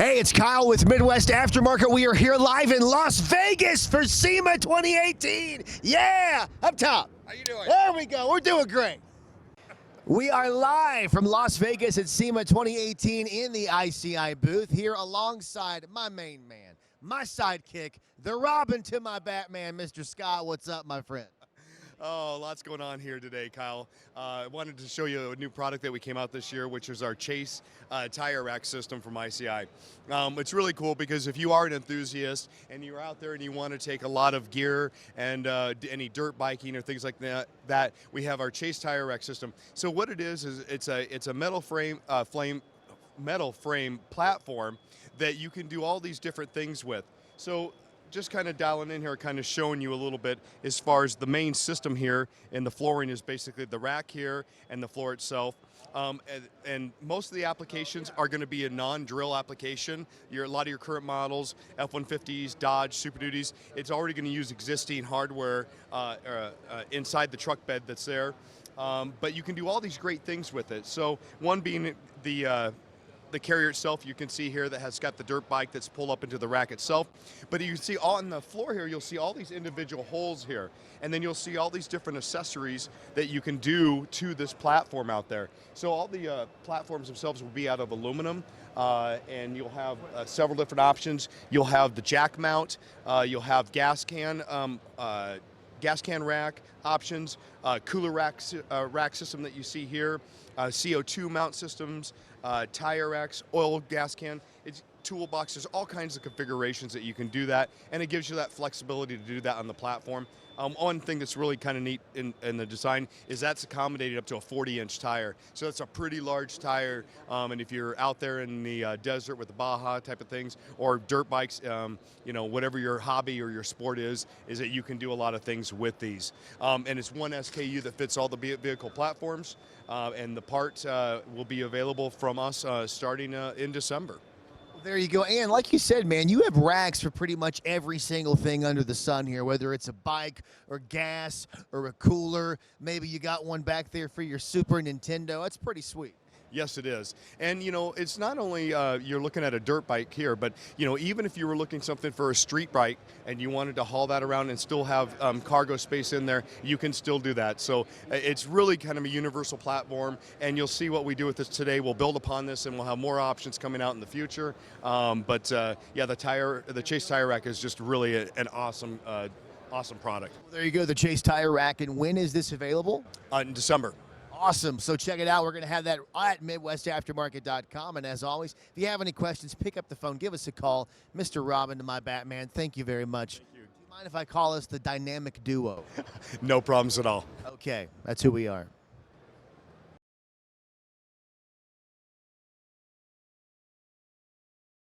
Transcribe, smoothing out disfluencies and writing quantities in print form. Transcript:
Hey, it's Kyle with Midwest Aftermarket. We are here live in Las Vegas for SEMA 2018. Yeah, up top. How you doing? There we go. We're doing great. We are live from Las Vegas at SEMA 2018 in the ICI booth here alongside my main man, my sidekick, the Robin to my Batman, Mr. Scott. What's up, my friend? Oh, lots going on here today, Kyle. I wanted to show you a new product that we came out this year, which is our Chase tire rack system from ICI. It's really cool because if you are an enthusiast and you're out there and you want to take a lot of gear and any dirt biking or things like that, we have our Chase tire rack system. So what it is it's a metal frame platform that you can do all these different things with. So just kind of dialing in here, kind of showing you a little bit as far as the main system here, and the flooring is basically the rack here and the floor itself. And most of the applications are going to be a non-drill application. A lot of your current models, F-150s, Dodge, Super Duties, it's already going to use existing hardware inside the truck bed that's there. But you can do all these great things with it. So one being the carrier itself, you can see here that has got the dirt bike that's pulled up into the rack itself. But you can see on the floor here, you'll see all these individual holes here. And then you'll see all these different accessories that you can do to this platform out there. So all the platforms themselves will be out of aluminum. And you'll have several different options. You'll have the jack mount. You'll have gas can rack options, cooler rack system that you see here, CO2 mount systems, tire racks, oil gas can. It's toolboxes, all kinds of configurations that you can do that, and it gives you that flexibility to do that on the platform. One thing that's really kind of neat in the design is that's accommodated up to a 40-inch tire. So that's a pretty large tire, and if you're out there in the desert with the Baja type of things, or dirt bikes, whatever your hobby or your sport is that you can do a lot of things with these. And it's one SKU that fits all the vehicle platforms, and the part will be available from us starting in December. There you go. And like you said, man, you have racks for pretty much every single thing under the sun here, whether it's a bike or gas or a cooler. Maybe you got one back there for your Super Nintendo. That's pretty sweet. Yes, it is. And, it's not only you're looking at a dirt bike here, but, even if you were looking something for a street bike and you wanted to haul that around and still have cargo space in there, you can still do that. So it's really kind of a universal platform, and you'll see what we do with this today. We'll build upon this, and we'll have more options coming out in the future. Yeah, the Chase tire rack is just really an awesome product. There you go, the Chase tire rack. And when is this available? In December. Awesome. So check it out. We're going to have that at MidwestAftermarket.com. And as always, if you have any questions, pick up the phone. Give us a call. Mr. Robin to my Batman, thank you very much. Thank you. Do you mind if I call us the dynamic duo? No problems at all. Okay. That's who we are.